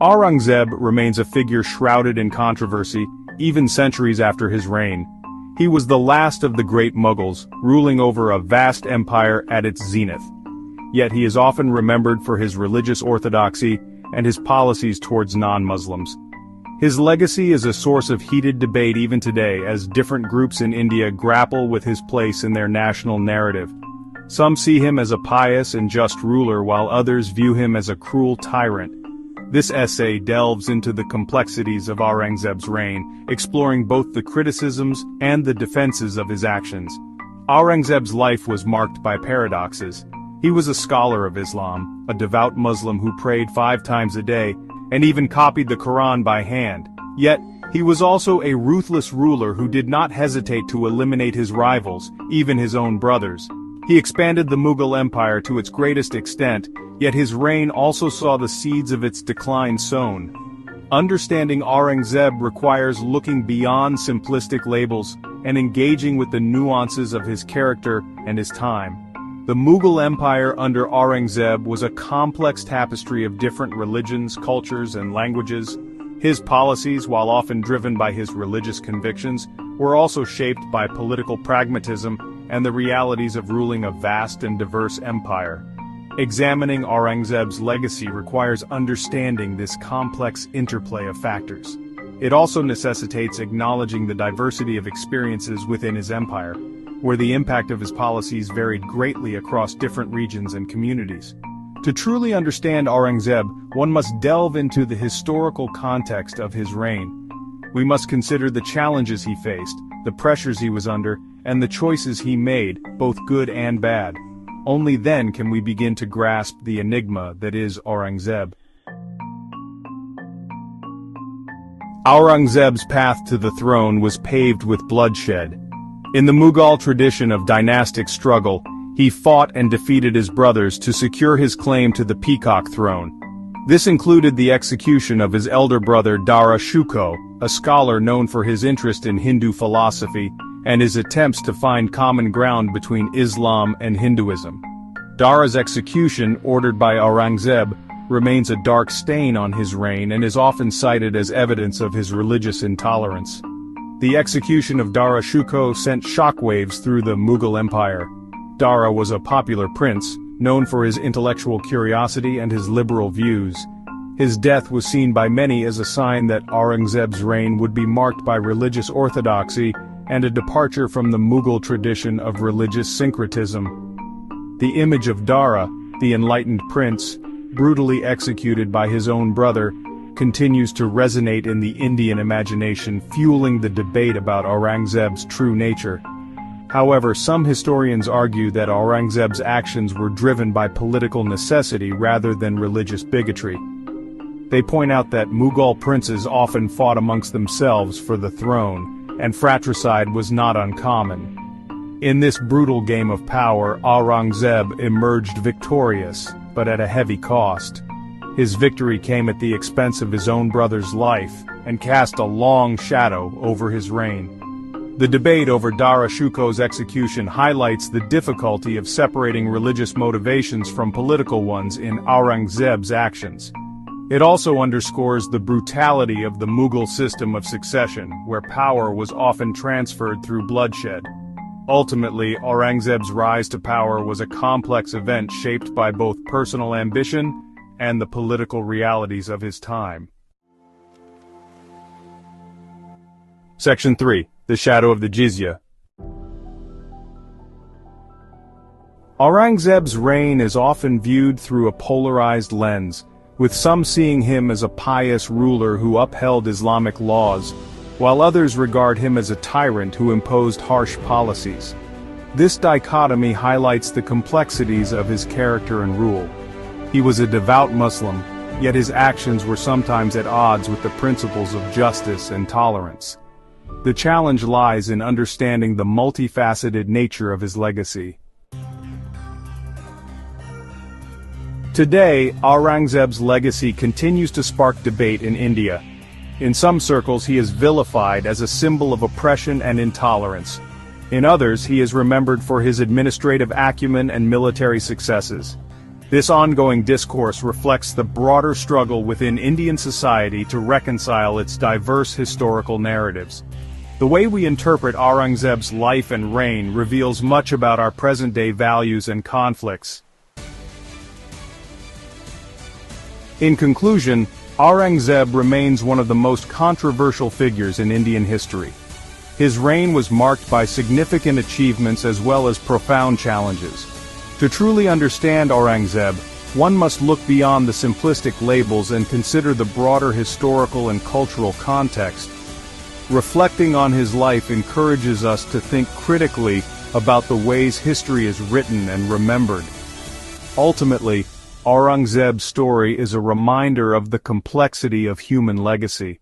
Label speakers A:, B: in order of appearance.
A: Aurangzeb remains a figure shrouded in controversy, even centuries after his reign. He was the last of the great Mughals, ruling over a vast empire at its zenith. Yet he is often remembered for his religious orthodoxy and his policies towards non-Muslims. His legacy is a source of heated debate even today as different groups in India grapple with his place in their national narrative. Some see him as a pious and just ruler while others view him as a cruel tyrant. This essay delves into the complexities of Aurangzeb's reign, exploring both the criticisms and the defenses of his actions. Aurangzeb's life was marked by paradoxes. He was a scholar of Islam, a devout Muslim who prayed 5 times a day, and even copied the Quran by hand. Yet, he was also a ruthless ruler who did not hesitate to eliminate his rivals, even his own brothers. He expanded the Mughal Empire to its greatest extent, yet his reign also saw the seeds of its decline sown. Understanding Aurangzeb requires looking beyond simplistic labels and engaging with the nuances of his character and his time. The Mughal Empire under Aurangzeb was a complex tapestry of different religions, cultures, and languages. His policies, while often driven by his religious convictions, were also shaped by political pragmatism and the realities of ruling a vast and diverse empire. Examining Aurangzeb's legacy requires understanding this complex interplay of factors. It also necessitates acknowledging the diversity of experiences within his empire, where the impact of his policies varied greatly across different regions and communities. To truly understand Aurangzeb, one must delve into the historical context of his reign. We must consider the challenges he faced, the pressures he was under, and the choices he made, both good and bad. Only then can we begin to grasp the enigma that is Aurangzeb. Aurangzeb's path to the throne was paved with bloodshed. In the Mughal tradition of dynastic struggle, he fought and defeated his brothers to secure his claim to the peacock throne. This included the execution of his elder brother Dara Shikoh, a scholar known for his interest in Hindu philosophy, and his attempts to find common ground between Islam and Hinduism. Dara's execution, ordered by Aurangzeb, remains a dark stain on his reign and is often cited as evidence of his religious intolerance. The execution of Dara Shikoh sent shockwaves through the Mughal Empire. Dara was a popular prince, known for his intellectual curiosity and his liberal views. His death was seen by many as a sign that Aurangzeb's reign would be marked by religious orthodoxy and a departure from the Mughal tradition of religious syncretism. The image of Dara, the enlightened prince, brutally executed by his own brother, continues to resonate in the Indian imagination, fueling the debate about Aurangzeb's true nature. However, some historians argue that Aurangzeb's actions were driven by political necessity rather than religious bigotry. They point out that Mughal princes often fought amongst themselves for the throne, and fratricide was not uncommon. In this brutal game of power, Aurangzeb emerged victorious, but at a heavy cost. His victory came at the expense of his own brother's life, and cast a long shadow over his reign. The debate over Dara Shikoh's execution highlights the difficulty of separating religious motivations from political ones in Aurangzeb's actions. It also underscores the brutality of the Mughal system of succession, where power was often transferred through bloodshed. Ultimately, Aurangzeb's rise to power was a complex event shaped by both personal ambition and the political realities of his time. Section 3. The Shadow of the Jizya. Aurangzeb's reign is often viewed through a polarized lens, with some seeing him as a pious ruler who upheld Islamic laws, while others regard him as a tyrant who imposed harsh policies. This dichotomy highlights the complexities of his character and rule. He was a devout Muslim, yet his actions were sometimes at odds with the principles of justice and tolerance. The challenge lies in understanding the multifaceted nature of his legacy. Today, Aurangzeb's legacy continues to spark debate in India. In some circles he is vilified as a symbol of oppression and intolerance. In others he is remembered for his administrative acumen and military successes. This ongoing discourse reflects the broader struggle within Indian society to reconcile its diverse historical narratives. The way we interpret Aurangzeb's life and reign reveals much about our present-day values and conflicts. In conclusion, Aurangzeb remains one of the most controversial figures in Indian history. His reign was marked by significant achievements as well as profound challenges. To truly understand Aurangzeb, one must look beyond the simplistic labels and consider the broader historical and cultural context. Reflecting on his life encourages us to think critically about the ways history is written and remembered. Ultimately, Aurangzeb's story is a reminder of the complexity of human legacy.